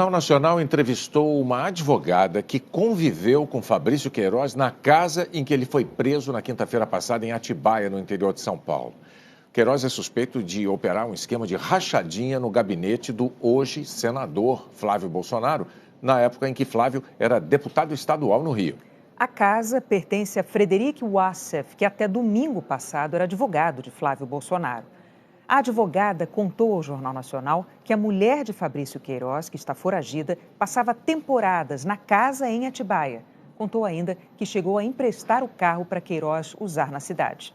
Jornal Nacional entrevistou uma advogada que conviveu com Fabrício Queiroz na casa em que ele foi preso na quinta-feira passada em Atibaia, no interior de São Paulo. Queiroz é suspeito de operar um esquema de rachadinha no gabinete do hoje senador Flávio Bolsonaro, na época em que Flávio era deputado estadual no Rio. A casa pertence a Frederic Wassef, que até domingo passado era advogado de Flávio Bolsonaro. A advogada contou ao Jornal Nacional que a mulher de Fabrício Queiroz, que está foragida, passava temporadas na casa em Atibaia. Contou ainda que chegou a emprestar o carro para Queiroz usar na cidade.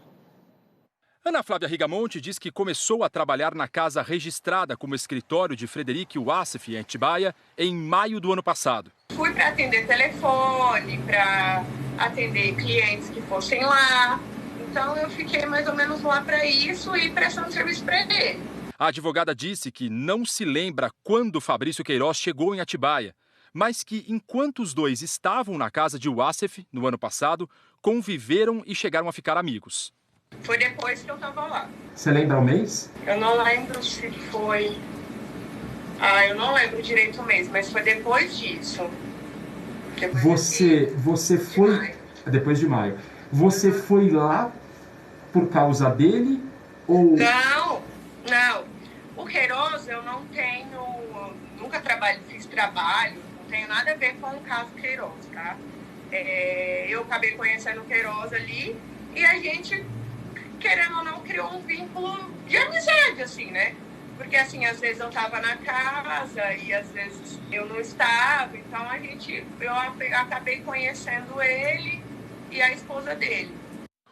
Ana Flávia Rigamonti diz que começou a trabalhar na casa registrada como escritório de Frederic Wassef em Atibaia em maio do ano passado. Fui para atender telefone, para atender clientes que fossem lá. Então eu fiquei mais ou menos lá para isso e prestando serviço para ele. A advogada disse que não se lembra quando Fabrício Queiroz chegou em Atibaia, mas que enquanto os dois estavam na casa de Wassef no ano passado, conviveram e chegaram a ficar amigos. Foi depois que eu estava lá. Você lembra o mês? Eu não lembro se foi... eu não lembro direito o mês, mas foi depois disso. Você foi... Depois de maio. Você foi lá por causa dele ou... Não. O Queiroz eu não tenho... Nunca fiz trabalho, não tenho nada a ver com o caso Queiroz, tá? Eu acabei conhecendo o Queiroz ali e a gente... querendo ou não, criou um vínculo de amizade, assim, né? Porque, assim, às vezes eu tava na casa e às vezes eu não estava. Então, eu acabei conhecendo ele e a esposa dele.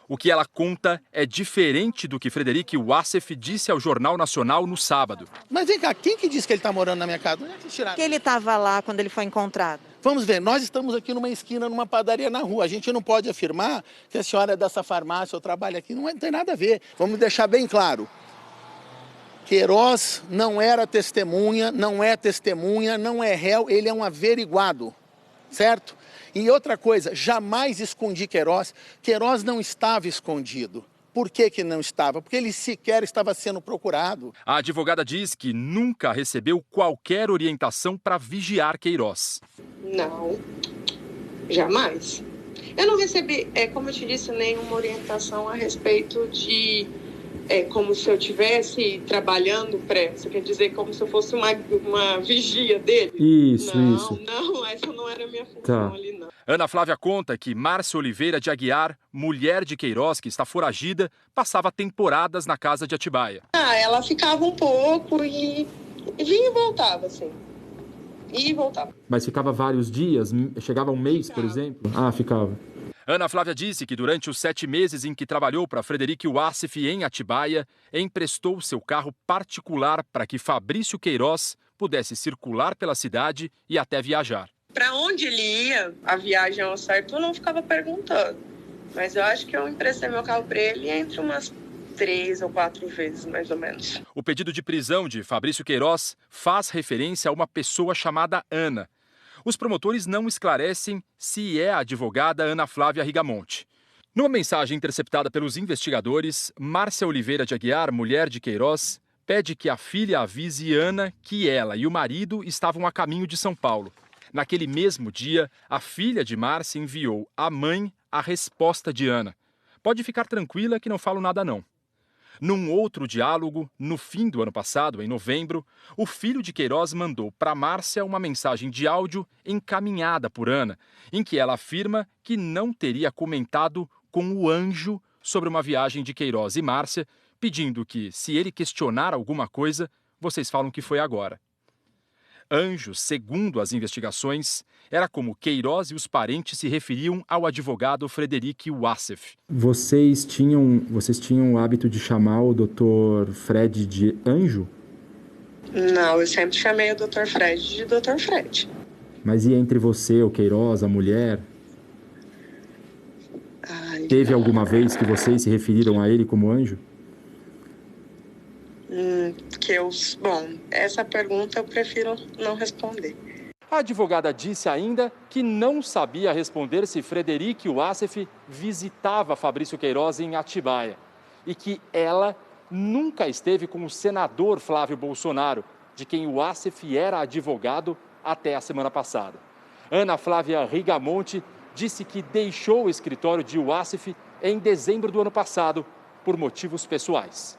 O que ela conta é diferente do que Frederic Wassef disse ao Jornal Nacional no sábado. Mas vem cá, quem que disse que ele está morando na minha casa? Que ele estava lá quando ele foi encontrado. Vamos ver, nós estamos aqui numa esquina, numa padaria na rua. A gente não pode afirmar que a senhora é dessa farmácia ou trabalha aqui. Não tem nada a ver. Vamos deixar bem claro. Queiroz não era testemunha, não é réu, ele é um averiguado, certo? E outra coisa, jamais escondi Queiroz. Queiroz não estava escondido. Por que não estava? Porque ele sequer estava sendo procurado. A advogada diz que nunca recebeu qualquer orientação para vigiar Queiroz. Não, jamais. Eu não recebi, como eu te disse, nenhuma orientação a respeito de... como se eu estivesse trabalhando você quer dizer como se eu fosse uma vigia dele? Isso. Não, essa não era a minha função ali, não. Ana Flávia conta que Márcia Oliveira de Aguiar, mulher de Queiroz, que está foragida, passava temporadas na casa de Atibaia. Ela ficava um pouco e vinha e voltava, assim. E voltava. Mas ficava vários dias? Chegava um mês, por exemplo? Ficava. Ana Flávia disse que durante os 7 meses em que trabalhou para Frederic Wassef em Atibaia, emprestou seu carro particular para que Fabrício Queiroz pudesse circular pela cidade e até viajar. Para onde ele ia, a viagem ao certo, eu não ficava perguntando. Mas eu acho que eu emprestei meu carro para ele entre umas 3 ou 4 vezes, mais ou menos. O pedido de prisão de Fabrício Queiroz faz referência a uma pessoa chamada Ana. Os promotores não esclarecem se é a advogada Ana Flávia Rigamonti. Numa mensagem interceptada pelos investigadores, Márcia Oliveira de Aguiar, mulher de Queiroz, pede que a filha avise Ana que ela e o marido estavam a caminho de São Paulo. Naquele mesmo dia, a filha de Márcia enviou à mãe a resposta de Ana. Pode ficar tranquila que não falo nada não. Num outro diálogo, no fim do ano passado, em novembro, o filho de Queiroz mandou para Márcia uma mensagem de áudio encaminhada por Ana, em que ela afirma que não teria comentado com o Anjo sobre uma viagem de Queiroz e Márcia, pedindo que, se ele questionar alguma coisa, vocês falam que foi agora. Anjo, segundo as investigações, era como Queiroz e os parentes se referiam ao advogado Frederic Wassef. Vocês tinham o hábito de chamar o Dr. Fred de Anjo? Não, eu sempre chamei o Dr. Fred de Dr. Fred. Mas e entre você, o Queiroz, a mulher? Teve alguma vez que vocês se referiram a ele como Anjo? Bom, essa pergunta eu prefiro não responder. A advogada disse ainda que não sabia responder se Frederic Wassef visitava Fabrício Queiroz em Atibaia e que ela nunca esteve com o senador Flávio Bolsonaro, de quem Wassef era advogado até a semana passada. Ana Flávia Rigamonti disse que deixou o escritório de Wassef em dezembro do ano passado por motivos pessoais.